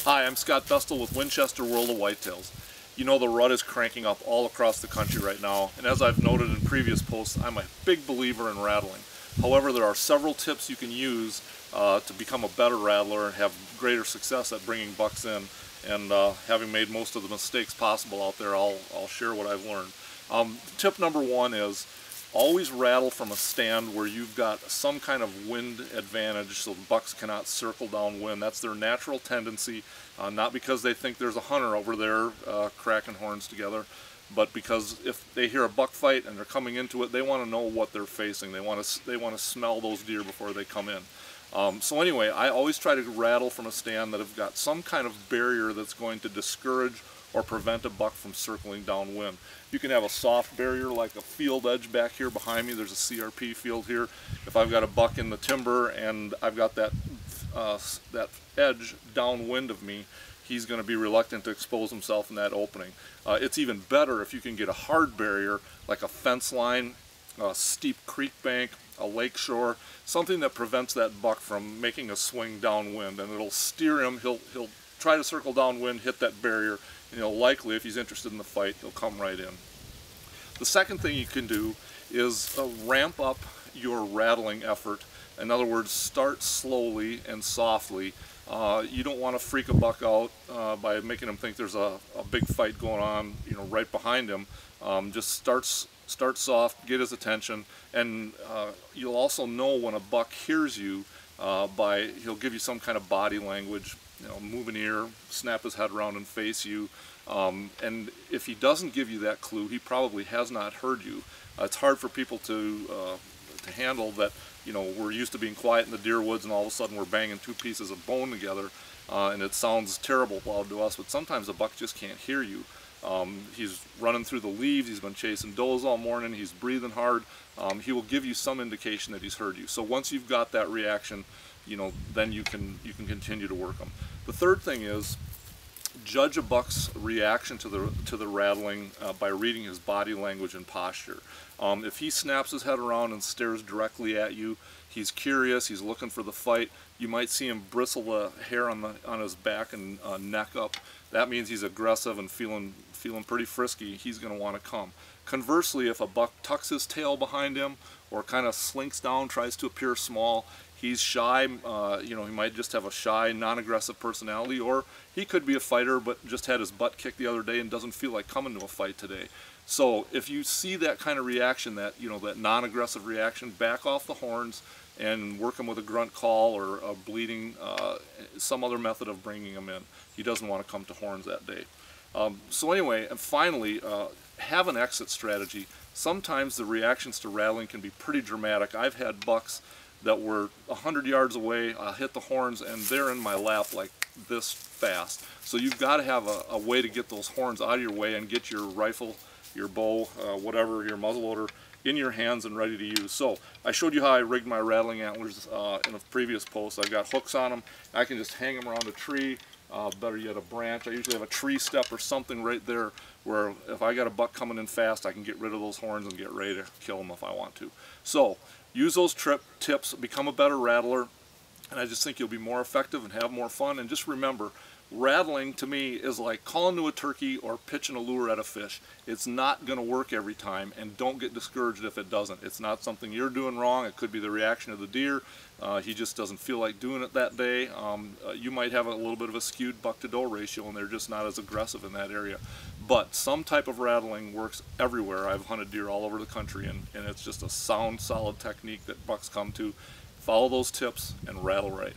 Hi, I'm Scott Bestul with Winchester World of Whitetails. You know the rut is cranking up all across the country right now, and as I've noted in previous posts, I'm a big believer in rattling. However, there are several tips you can use to become a better rattler and have greater success at bringing bucks in. And having made most of the mistakes possible out there, I'll share what I've learned. Tip number one is always rattle from a stand where you've got some kind of wind advantage so the bucks cannot circle downwind. That's their natural tendency, not because they think there's a hunter over there cracking horns together, but because if they hear a buck fight and they're coming into it, they want to know what they're facing. They want to smell those deer before they come in. So anyway, I always try to rattle from a stand that have got some kind of barrier that's going to discourage or prevent a buck from circling downwind. You can have a soft barrier like a field edge back here behind me. There's a CRP field here. If I've got a buck in the timber and I've got that edge downwind of me, he's going to be reluctant to expose himself in that opening. It's even better if you can get a hard barrier like a fence line, a steep creek bank, a lake shore, something that prevents that buck from making a swing downwind, and it'll steer him. He'll try to circle downwind, hit that barrier, and likely, if he's interested in the fight, he'll come right in. The second thing you can do is ramp up your rattling effort. In other words, start slowly and softly. You don't want to freak a buck out by making him think there's a big fight going on, right behind him. Just start soft, get his attention, and you'll also know when a buck hears you he'll give you some kind of body language. Move an ear, snap his head around and face you. And if he doesn't give you that clue, he probably has not heard you. It's hard for people to handle that, we're used to being quiet in the deer woods and all of a sudden we're banging two pieces of bone together, and it sounds terrible loud to us, but sometimes a buck just can't hear you. He's running through the leaves, he's been chasing does all morning, he's breathing hard. He will give you some indication that he's heard you. So once you've got that reaction, then you can continue to work him. The third thing is judge a buck's reaction to the rattling by reading his body language and posture. If he snaps his head around and stares directly at you, he's curious, he's looking for the fight. You might see him bristle the hair on his back and neck up. That means he's aggressive and feeling pretty frisky. He's going to want to come. Conversely, if a buck tucks his tail behind him or kind of slinks down, tries to appear small, he's shy. He might just have a shy, non-aggressive personality, or he could be a fighter but just had his butt kicked the other day and doesn't feel like coming to a fight today. So if you see that kind of reaction, that non-aggressive reaction, back off the horns and work him with a grunt call or a bleeding, some other method of bringing him in. He doesn't want to come to horns that day. So anyway, and finally, have an exit strategy. Sometimes the reactions to rattling can be pretty dramatic. I've had bucks that were 100 yards away, I'll hit the horns, and they're in my lap like this fast. So you've got to have a way to get those horns out of your way and get your rifle, your bow, whatever, your muzzleloader, in your hands and ready to use. So I showed you how I rigged my rattling antlers in a previous post. I've got hooks on them. I can just hang them around a tree, better yet a branch. I usually have a tree step or something right there where if I got a buck coming in fast, I can get rid of those horns and get ready to kill them if I want to. So use those tips, become a better rattler, and I just think you'll be more effective and have more fun. And just remember, rattling to me is like calling to a turkey or pitching a lure at a fish. It's not going to work every time, and don't get discouraged if it doesn't. It's not something you're doing wrong. It could be the reaction of the deer. He just doesn't feel like doing it that day. You might have a little bit of a skewed buck to doe ratio and they're just not as aggressive in that area. But some type of rattling works everywhere. I've hunted deer all over the country, and it's just a sound, solid technique that bucks come to. Follow those tips and rattle right.